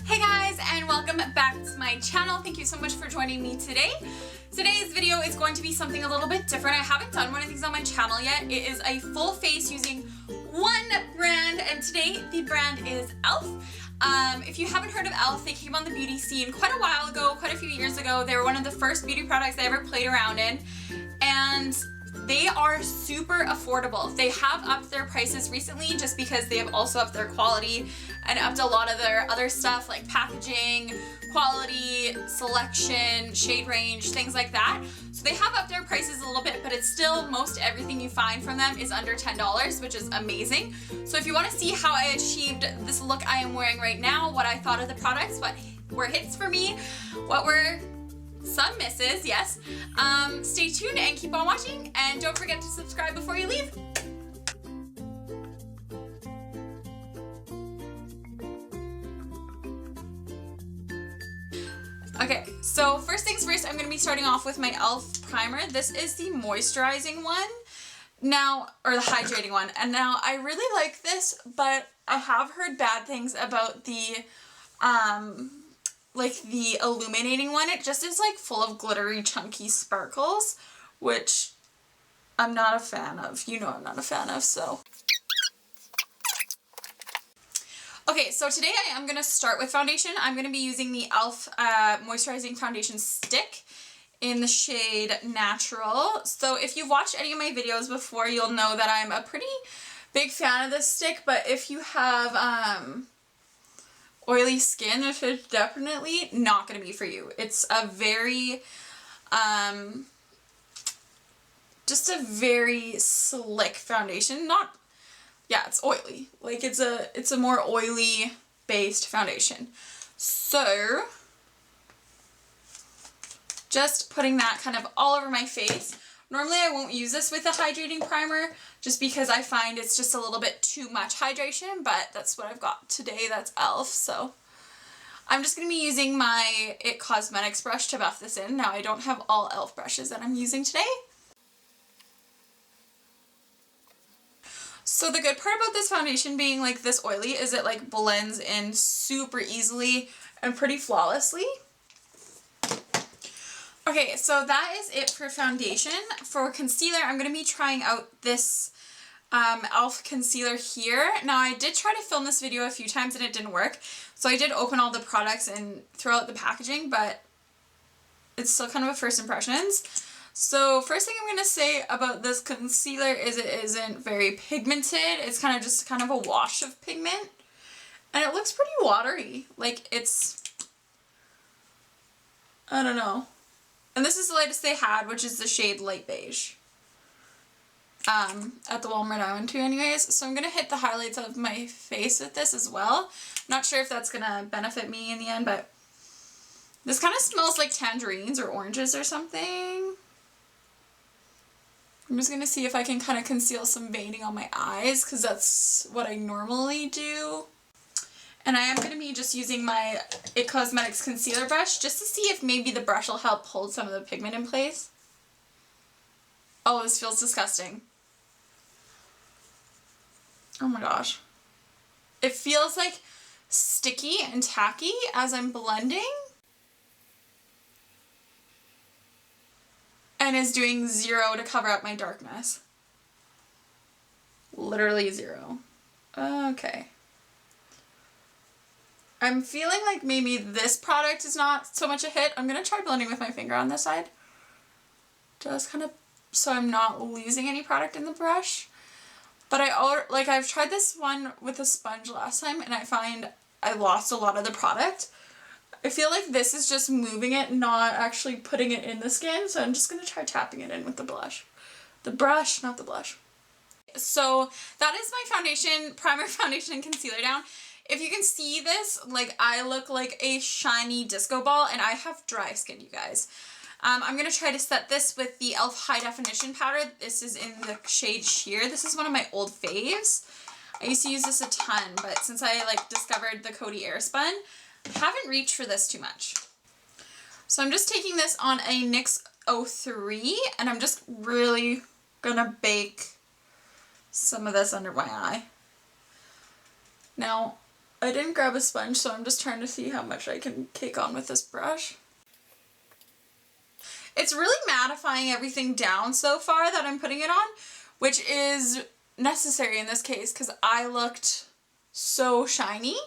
Hey guys, and welcome back to my channel. Thank you so much for joining me today. Today's video is going to be something a little bit different. I haven't done one of these on my channel yet. It is a full face using one brand, and today the brand is e.l.f. If you haven't heard of e.l.f., they came on the beauty scene quite a while ago, quite a few years ago. They were one of the first beauty products I ever played around in, and they are super affordable. They have upped their prices recently just because they have also upped their quality and upped a lot of their other stuff like packaging, quality, selection, shade range, things like that. So they have upped their prices a little bit, but it's still most everything you find from them is under $10, which is amazing. So if you want to see how I achieved this look I am wearing right now, what I thought of the products, what were hits for me, what were some misses, yes. Stay tuned and keep on watching, and don't forget to subscribe before you leave. Okay, so first things first, I'm going to be starting off with my e.l.f. primer. This is the moisturizing one now, or the hydrating one. And now I really like this, but I have heard bad things about the like the illuminating one. It just is like full of glittery chunky sparkles, which I'm not a fan of. You know I'm not a fan of, so. Okay, so today I am going to start with foundation. I'm going to be using the e.l.f. Moisturizing Foundation Stick in the shade Natural. So if you've watched any of my videos before, you'll know that I'm a pretty big fan of this stick, but if you have oily skin, this is definitely not going to be for you. It's a very, just a very slick foundation. Yeah, it's oily. Like it's a more oily based foundation. So just putting that kind of all over my face. Normally I won't use this with a hydrating primer just because I find it's just a little bit too much hydration, but that's what I've got today. That's e.l.f. So I'm just going to be using my IT Cosmetics brush to buff this in. Now I don't have all e.l.f. brushes that I'm using today. So the good part about this foundation being like this oily is it like blends in super easily and pretty flawlessly. Okay, so that is it for foundation. For concealer, I'm going to be trying out this e.l.f. concealer here. Now I did try to film this video a few times and it didn't work. So I did open all the products and throw out the packaging, but it's still kind of a first impressions. So first thing I'm going to say about this concealer is it isn't very pigmented. It's kind of just kind of a wash of pigment. And it looks pretty watery. Like it's, I don't know. And this is the lightest they had, which is the shade Light Beige. At the Walmart I went to anyways. So I'm going to hit the highlights of my face with this as well. Not sure if that's going to benefit me in the end, but this kind of smells like tangerines or oranges or something. I'm just going to see if I can kind of conceal some veining on my eyes because that's what I normally do. And I am going to be just using my IT Cosmetics concealer brush just to see if maybe the brush will help hold some of the pigment in place. Oh, this feels disgusting. Oh my gosh. It feels like sticky and tacky as I'm blending. And is doing zero to cover up my darkness. Literally zero. Okay. I'm feeling like maybe this product is not so much a hit. I'm going to try blending with my finger on this side. Just kind of so I'm not losing any product in the brush. But I've tried this one with a sponge last time and I find I lost a lot of the product. I feel like this is just moving it, not actually putting it in the skin. So I'm just going to try tapping it in with the blush. The brush, not the blush. So that is my foundation, primer, foundation, and concealer down. If you can see this, like I look like a shiny disco ball and I have dry skin, you guys. I'm going to try to set this with the e.l.f. High Definition Powder. This is in the shade Sheer. This is one of my old faves. I used to use this a ton, but since I like discovered the Coty Airspun, I haven't reached for this too much. So I'm just taking this on a NYX 03 and I'm just really going to bake some of this under my eye. Now, I didn't grab a sponge, so I'm just trying to see how much I can cake on with this brush. It's really mattifying everything down so far that I'm putting it on, which is necessary in this case because I looked so shiny.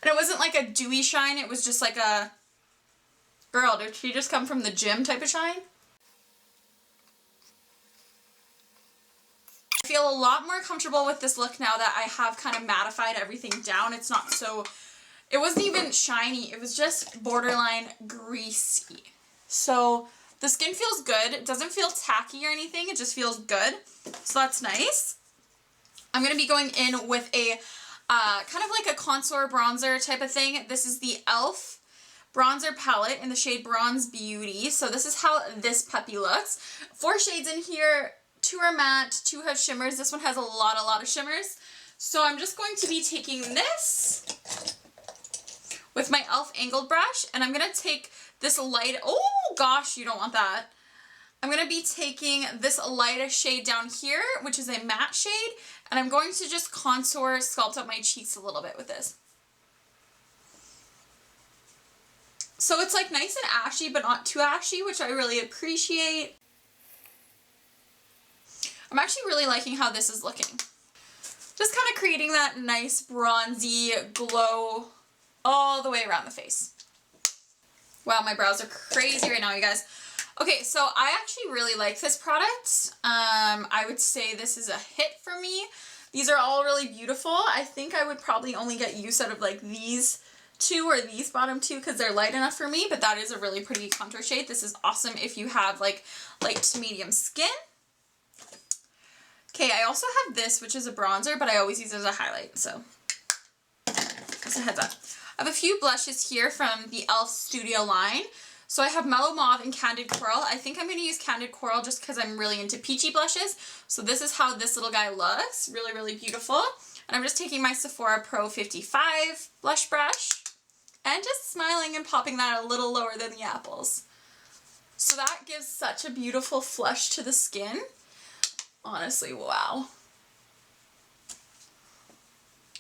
And it wasn't like a dewy shine, it was just like a, girl, did she just come from the gym type of shine? I feel a lot more comfortable with this look now that I have kind of mattified everything down. It's not so, it wasn't even shiny, it was just borderline greasy. So the skin feels good. It doesn't feel tacky or anything, it just feels good. So that's nice. I'm going to be going in with a kind of like a contour bronzer type of thing. This is the e.l.f. bronzer palette in the shade Bronze Beauty. So this is how this puppy looks. 4 shades in here, 2 are matte, 2 have shimmers. This one has a lot of shimmers. So I'm just going to be taking this with my e.l.f. angled brush, and I'm going to take this light, oh gosh, you don't want that. I'm going to be taking this lightest shade down here, which is a matte shade, and I'm going to just contour, sculpt up my cheeks a little bit with this. So it's like nice and ashy, but not too ashy, which I really appreciate. I'm actually really liking how this is looking. Just kind of creating that nice bronzy glow all the way around the face. Wow, my brows are crazy right now, you guys. Okay, so I actually really like this product. I would say this is a hit for me. These are all really beautiful. I think I would probably only get use out of like these 2 or these bottom 2 because they're light enough for me, but that is a really pretty contour shade. This is awesome if you have like light to medium skin. Okay, I also have this, which is a bronzer, but I always use it as a highlight, so just a heads up. I have a few blushes here from the e.l.f. Studio line. So I have Mellow Mauve and Candid Coral. I think I'm going to use Candid Coral just because I'm really into peachy blushes. So this is how this little guy looks. Really beautiful. And I'm just taking my Sephora Pro 55 blush brush and just smiling and popping that a little lower than the apples. So that gives such a beautiful flush to the skin. Honestly, wow.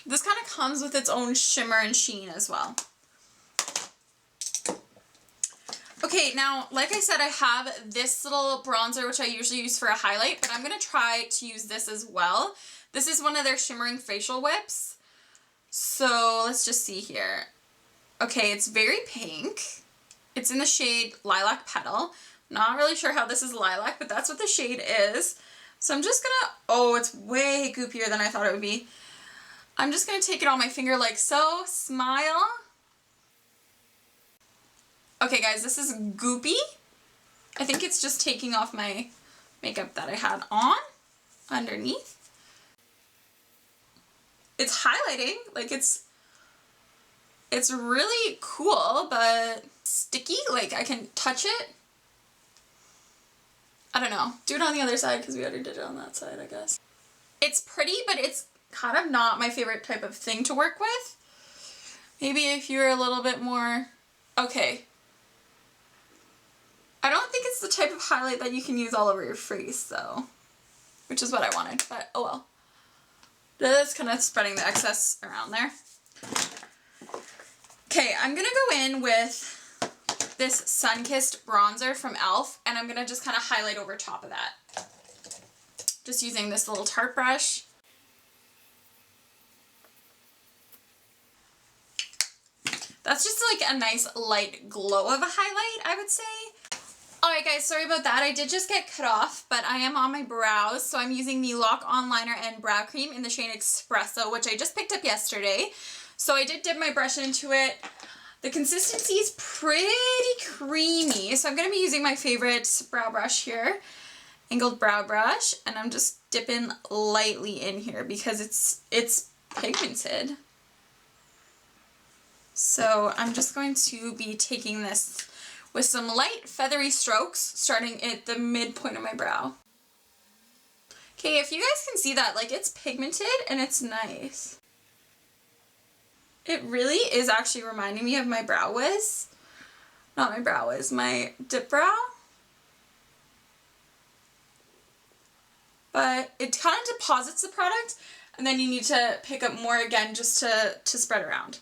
This kind of comes with its own shimmer and sheen as well. Okay, now, like I said, I have this little bronzer, which I usually use for a highlight, but I'm going to try to use this as well. This is one of their Shimmering facial whips. So, let's just see here. Okay, it's very pink. It's in the shade Lilac Petal. Not really sure how this is lilac, but that's what the shade is. So I'm just gonna, oh, it's way goopier than I thought it would be. I'm just gonna take it on my finger like so. Smile. Okay guys, this is goopy. I think it's just taking off my makeup that I had on underneath. It's highlighting, like it's really cool, but sticky, like I can touch it. I don't know. Do it on the other side because we already did it on that side, I guess. It's pretty, but it's kind of not my favorite type of thing to work with. Maybe if you're a little bit more, okay. I don't think it's the type of highlight that you can use all over your face though, which is what I wanted, but oh well. That's kind of spreading the excess around there. Okay, I'm gonna go in with this Sun-Kissed bronzer from e.l.f. and I'm gonna just kind of highlight over top of that. Just using this little Tarte brush. That's just like a nice light glow of a highlight, I would say. Alright guys, sorry about that. I did just get cut off, but I am on my brows, so I'm using the Lock On Liner and Brow Cream in the shade Espresso, which I just picked up yesterday. So I did dip my brush into it. The consistency is pretty creamy, so I'm going to be using my favorite brow brush here, angled brow brush, and I'm just dipping lightly in here because it's pigmented. So I'm just going to be taking this with some light feathery strokes starting at the midpoint of my brow. Okay, if you guys can see that, like it's pigmented and it's nice. It really is actually reminding me of my brow wiz. Not my brow wiz, my dip brow. But it kind of deposits the product and then you need to pick up more again just to spread around.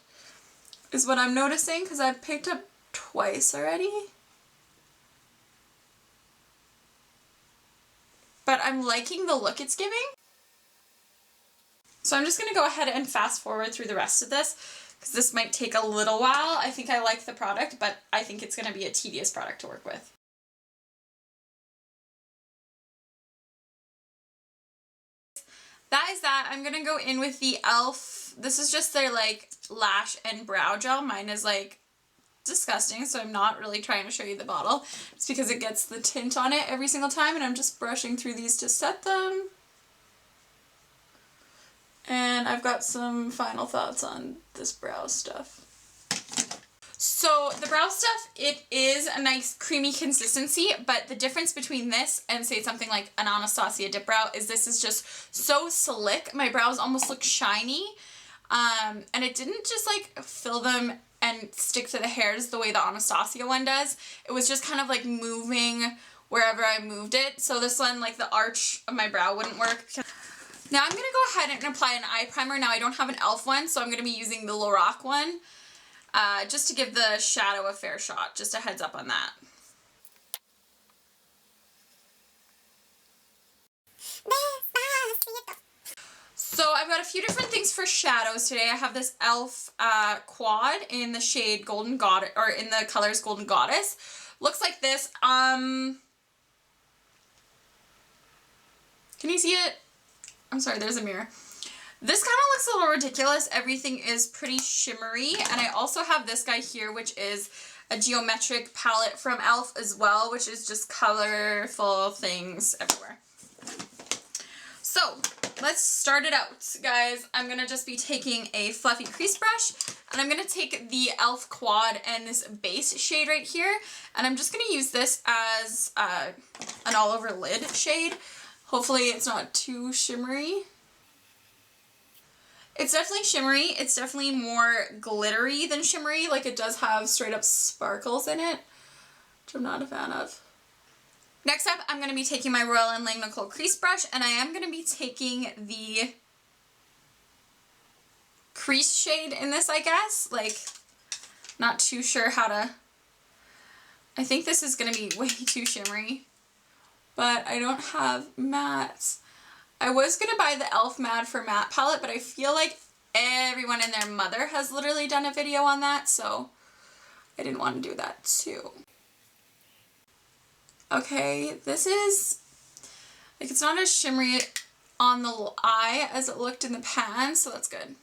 Is what I'm noticing, because I've picked up twice already. But I'm liking the look it's giving. So I'm just going to go ahead and fast forward through the rest of this, because this might take a little while. I think I like the product, but I think it's going to be a tedious product to work with. That is that. I'm going to go in with the e.l.f. This is just their like lash and brow gel. Mine is like disgusting, so I'm not really trying to show you the bottle. It's because it gets the tint on it every single time, and I'm just brushing through these to set them. And I've got some final thoughts on this brow stuff. So the brow stuff, it is a nice creamy consistency, but the difference between this and say something like an Anastasia dip brow is this is just so slick. My brows almost look shiny, and it didn't just like fill them and stick to the hairs the way the Anastasia one does. It was just kind of like moving wherever I moved it. So this one, like the arch of my brow wouldn't work. Now I'm going to go ahead and apply an eye primer. Now I don't have an e.l.f. one, so I'm going to be using the Lilac one, just to give the shadow a fair shot. Just a heads up on that. So I've got a few different things for shadows today. I have this e.l.f. Quad in the shade Golden Goddess, or in the colors Golden Goddess. Looks like this. Can you see it? I'm sorry, there's a mirror. This kind of looks a little ridiculous. Everything is pretty shimmery. And I also have this guy here, which is a geometric palette from e.l.f. as well, which is just colorful things everywhere. So let's start it out, guys. I'm going to just be taking a fluffy crease brush, and I'm going to take the e.l.f. Quad and this base shade right here, and I'm just going to use this as an all-over lid shade. Hopefully it's not too shimmery. It's definitely shimmery. It's definitely more glittery than shimmery. Like it does have straight up sparkles in it, which I'm not a fan of. Next up, I'm going to be taking my Royal & Langnickel crease brush, and I am going to be taking the crease shade in this, I guess. Like, not too sure how to... I think this is going to be way too shimmery. But I don't have mattes. I was going to buy the e.l.f. Matte for Matte palette, but I feel like everyone and their mother has literally done a video on that, so I didn't want to do that too. Okay, this is, like, it's not as shimmery on the eye as it looked in the pan, so that's good.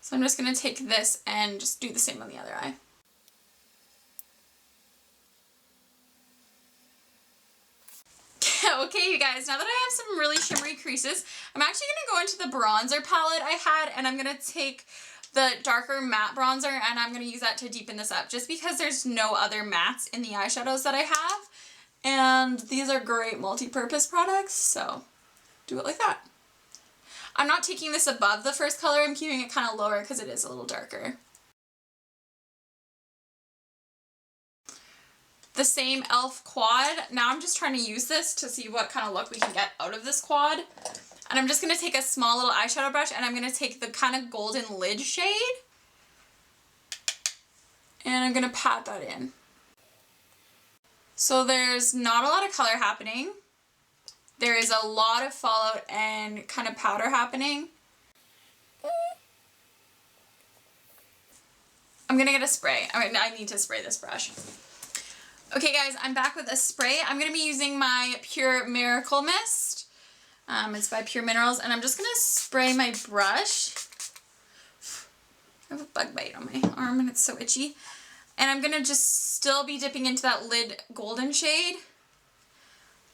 So I'm just going to take this and just do the same on the other eye. Okay, you guys, now that I have some really shimmery creases, I'm actually going to go into the bronzer palette I had, and I'm going to take the darker matte bronzer, and I'm going to use that to deepen this up, just because there's no other mattes in the eyeshadows that I have, and these are great multi-purpose products, so do it like that. I'm not taking this above the first color, I'm keeping it kind of lower because it is a little darker. The same e.l.f. Quad. Now I'm just trying to use this to see what kind of look we can get out of this quad. And I'm just going to take a small little eyeshadow brush, and I'm going to take the kind of golden lid shade. And I'm going to pat that in. So there's not a lot of color happening. There is a lot of fallout and kind of powder happening. I'm going to get a spray. I need to spray this brush. Okay guys, I'm back with a spray. I'm going to be using my Pure Miracle Mist. It's by Pure Minerals, and I'm just going to spray my brush. I have a bug bite on my arm and it's so itchy. And I'm going to just still be dipping into that lid golden shade.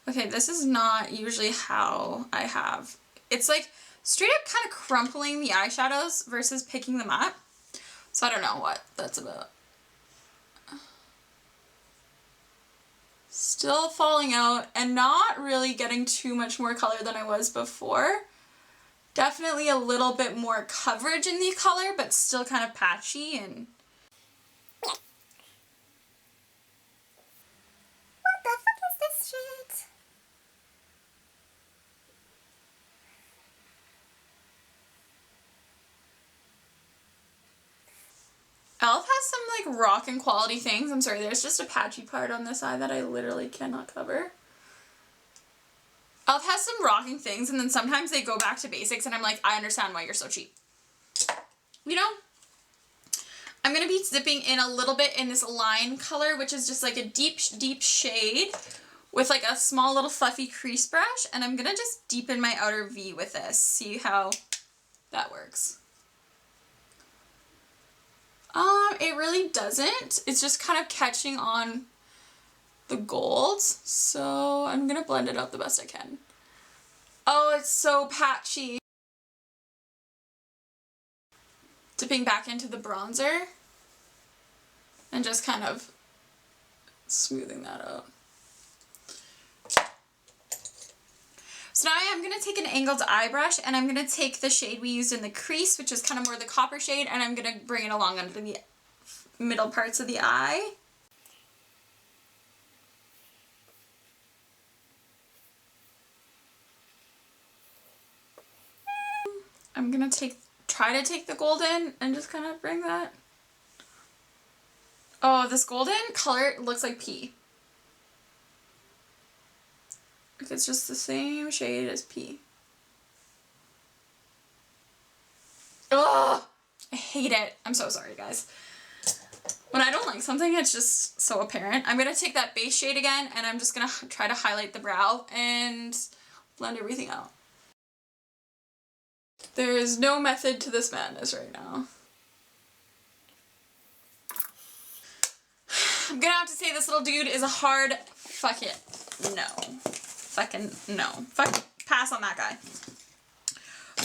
Okay, this is not usually how I have. It's like straight up kind of crumpling the eyeshadows versus picking them up. So I don't know what that's about. Still falling out and not really getting too much more color than I was before. Definitely a little bit more coverage in the color, but still kind of patchy and... What the fuck is this shit? e.l.f. has some like rockin' quality things. I'm sorry, there's just a patchy part on this eye that I literally cannot cover. e.l.f. has some rocking things, and then sometimes they go back to basics, and I'm like, I understand why you're so cheap. You know? I'm going to be dipping in a little bit in this Line color, which is just like a deep, deep shade with like a small little fluffy crease brush, and I'm going to just deepen my outer V with this. See how that works. It really doesn't. It's just kind of catching on the golds, so I'm going to blend it out the best I can. Oh, it's so patchy. Dipping back into the bronzer and just kind of smoothing that out. So now I am going to take an angled eye brush, and I'm going to take the shade we used in the crease, which is kind of more the copper shade, and I'm going to bring it along under the middle parts of the eye. I'm going to try to take the golden and just kind of bring that. Oh, this golden color looks like pea. Like it's just the same shade as pea. Ugh! I hate it. I'm so sorry, guys. When I don't like something, it's just so apparent. I'm going to take that base shade again, and I'm just going to try to highlight the brow and blend everything out. There is no method to this madness right now. I'm gonna have to say this little dude is a hard fuck it. No. Fucking no. Fuck, pass on that guy.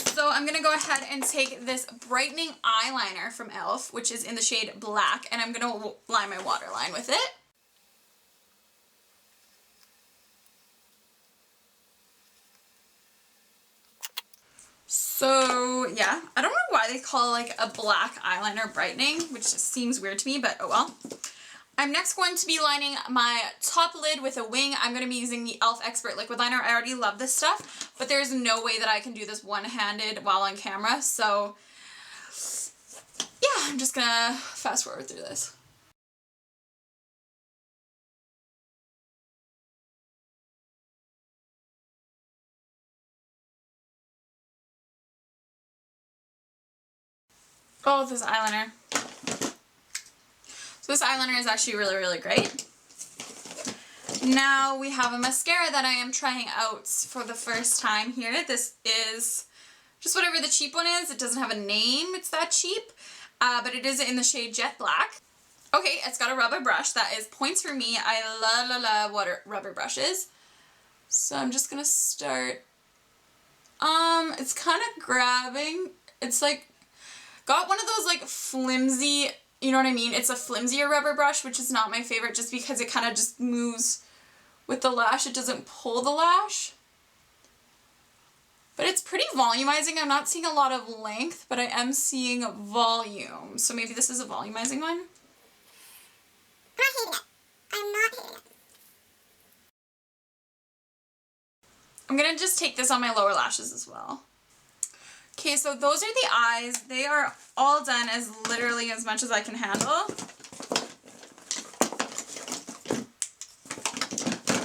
So I'm gonna go ahead and take this brightening eyeliner from e.l.f., which is in the shade Black, and I'm gonna line my waterline with it. So yeah, I don't know why they call like a black eyeliner brightening, which just seems weird to me, but oh well. I'm next going to be lining my top lid with a wing. I'm going to be using the e.l.f. Expert Liquid Liner. I already love this stuff, but there's no way that I can do this one-handed while on camera, so yeah, I'm just going to fast forward through this. Oh, this eyeliner. So this eyeliner is actually really, really great. Now we have a mascara that I am trying out for the first time here. This is just whatever the cheap one is. It doesn't have a name. It's that cheap. But it is in the shade Jet Black. Okay, it's got a rubber brush. That is points for me. I love rubber brushes. So I'm just going to start. It's kind of grabbing. It's like, got one of those like flimsy, you know what I mean? It's a flimsier rubber brush, which is not my favorite just because it kind of just moves with the lash. It doesn't pull the lash. But it's pretty volumizing. I'm not seeing a lot of length, but I am seeing volume. So maybe this is a volumizing one. I'm not hating it. I'm not hating it. I'm going to just take this on my lower lashes as well. Okay, so those are the eyes. They are all done as literally as much as I can handle.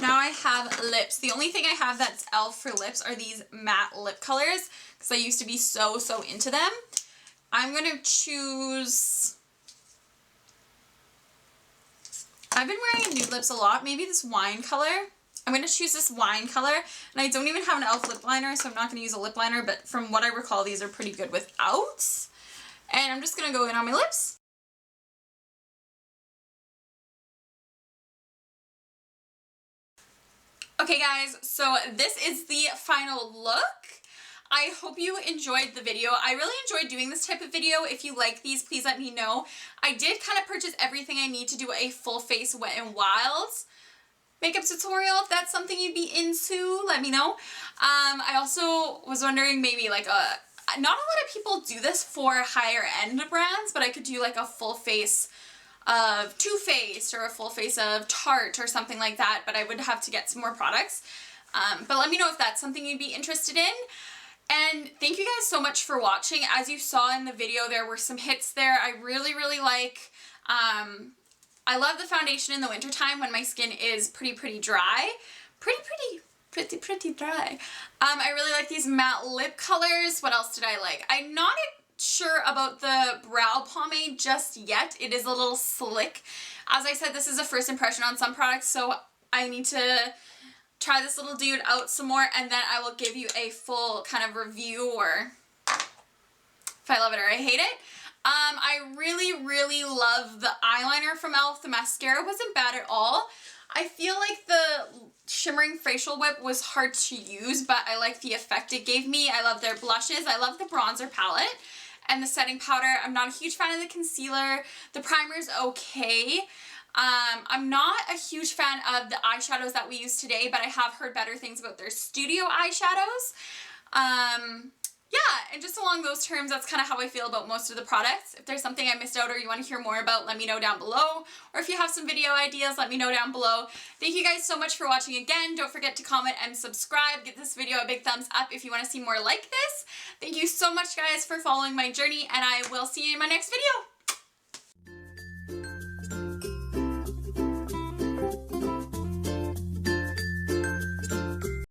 Now I have lips. The only thing I have that's e.l.f. for lips are these matte lip colors because I used to be so into them. I'm going to choose... I've been wearing nude lips a lot. Maybe this wine color. I'm going to choose this wine color, and I don't even have an e.l.f. lip liner, so I'm not going to use a lip liner, but from what I recall, these are pretty good without. And I'm just going to go in on my lips. Okay guys, so this is the final look. I hope you enjoyed the video. I really enjoyed doing this type of video. If you like these, please let me know. I did kind of purchase everything I need to do a full face Wet n Wild makeup tutorial. If that's something you'd be into, let me know. I also was wondering maybe like not a lot of people do this for higher end brands, but I could do like a full face of Too Faced or a full face of Tarte or something like that, but I would have to get some more products. But let me know if that's something you'd be interested in. And thank you guys so much for watching. As you saw in the video, there were some hits there I really, really like. I love the foundation in the wintertime when my skin is pretty dry. Pretty dry. I really like these matte lip colors. What else did I like? I'm not sure about the brow pomade just yet. It is a little slick. As I said, this is a first impression on some products, so I need to try this little dude out some more, and then I will give you a full kind of review, or if I love it or I hate it. I really love the eyeliner from e.l.f. The mascara wasn't bad at all. I feel like the Shimmering facial whip was hard to use, but I like the effect it gave me. I love their blushes. I love the bronzer palette and the setting powder. I'm not a huge fan of the concealer. The primer's okay. I'm not a huge fan of the eyeshadows that we use today, but I have heard better things about their studio eyeshadows. Yeah, and just along those terms, that's kind of how I feel about most of the products. If there's something I missed out or you want to hear more about, let me know down below. Or if you have some video ideas, let me know down below. Thank you guys so much for watching again. Don't forget to comment and subscribe. Give this video a big thumbs up if you want to see more like this. Thank you so much, guys, for following my journey, and I will see you in my next video.